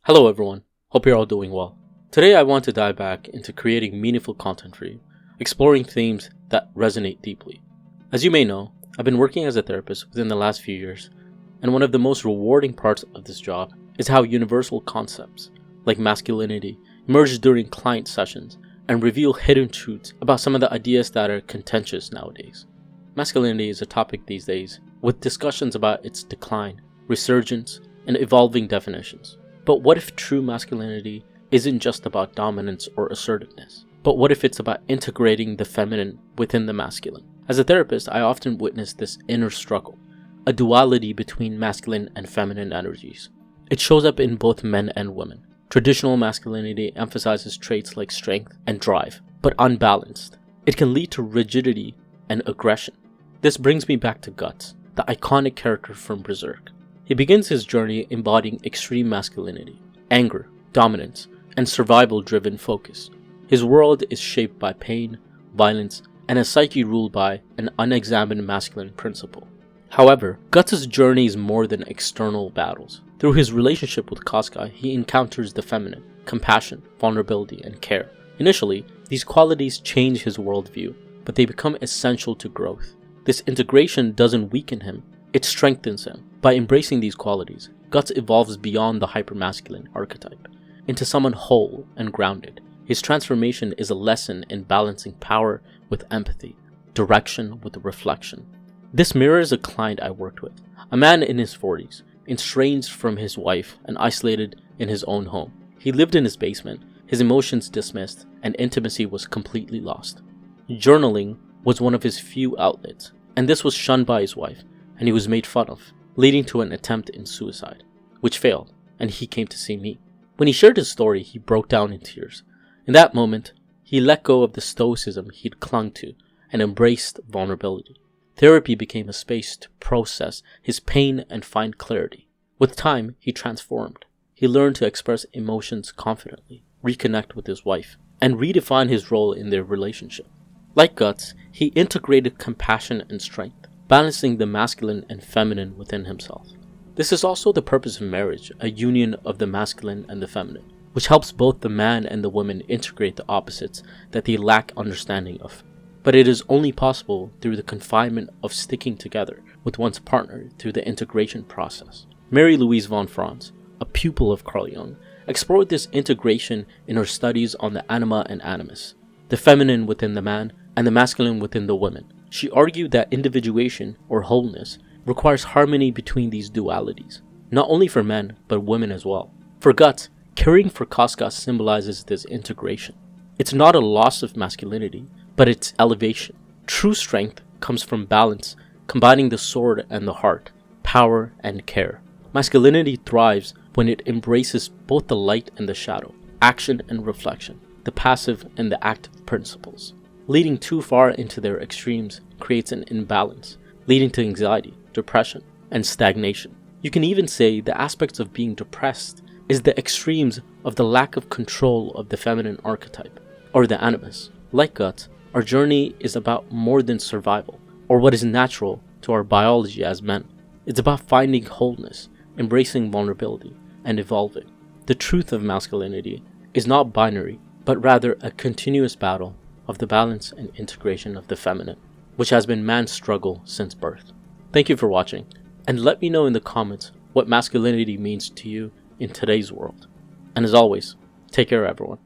Hello everyone, hope you're all doing well. Today I want to dive back into creating meaningful content for you, exploring themes that resonate deeply. As you may know, I've been working as a therapist within the last few years, and one of the most rewarding parts of this job is how universal concepts, like masculinity, emerge during client sessions and reveal hidden truths about some of the ideas that are contentious nowadays. Masculinity is a topic these days, with discussions about its decline, resurgence, and evolving definitions. But what if true masculinity isn't just about dominance or assertiveness? But what if it's about integrating the feminine within the masculine? As a therapist, I often witness this inner struggle, a duality between masculine and feminine energies. It shows up in both men and women. Traditional masculinity emphasizes traits like strength and drive, but unbalanced. It can lead to rigidity and aggression. This brings me back to Guts, the iconic character from Berserk. He begins his journey embodying extreme masculinity, anger, dominance, and survival-driven focus. His world is shaped by pain, violence, and a psyche ruled by an unexamined masculine principle. However, Guts' journey is more than external battles. Through his relationship with Casca, he encounters the feminine, compassion, vulnerability, and care. Initially, these qualities change his worldview, but they become essential to growth. This integration doesn't weaken him, it strengthens him. By embracing these qualities, Guts evolves beyond the hypermasculine archetype, into someone whole and grounded. His transformation is a lesson in balancing power with empathy, direction with reflection. This mirrors a client I worked with, a man in his 40s, estranged from his wife and isolated in his own home. He lived in his basement, his emotions dismissed, and intimacy was completely lost. Journaling was one of his few outlets, and this was shunned by his wife, and he was made fun of, leading to an attempt in suicide, which failed, and he came to see me. When he shared his story, he broke down in tears. In that moment, he let go of the stoicism he'd clung to and embraced vulnerability. Therapy became a space to process his pain and find clarity. With time, he transformed. He learned to express emotions confidently, reconnect with his wife, and redefine his role in their relationship. Like Guts, he integrated compassion and strength, balancing the masculine and feminine within himself. This is also the purpose of marriage, a union of the masculine and the feminine, which helps both the man and the woman integrate the opposites that they lack understanding of. But it is only possible through the confinement of sticking together with one's partner through the integration process. Mary Louise von Franz, a pupil of Carl Jung, explored this integration in her studies on the anima and animus, the feminine within the man and the masculine within the woman. She argued that individuation, or wholeness, requires harmony between these dualities, not only for men, but women as well. For Guts, caring for Casca symbolizes this integration. It's not a loss of masculinity, but its elevation. True strength comes from balance, combining the sword and the heart, power and care. Masculinity thrives when it embraces both the light and the shadow, action and reflection, the passive and the active principles. Leading too far into their extremes creates an imbalance, leading to anxiety, depression, and stagnation. You can even say the aspects of being depressed is the extremes of the lack of control of the feminine archetype, or the animus. Like Guts, our journey is about more than survival, or what is natural to our biology as men. It's about finding wholeness, embracing vulnerability, and evolving. The truth of masculinity is not binary, but rather a continuous battle of the balance and integration of the feminine, which has been man's struggle since birth. Thank you for watching, and let me know in the comments what masculinity means to you in today's world. And as always, take care everyone.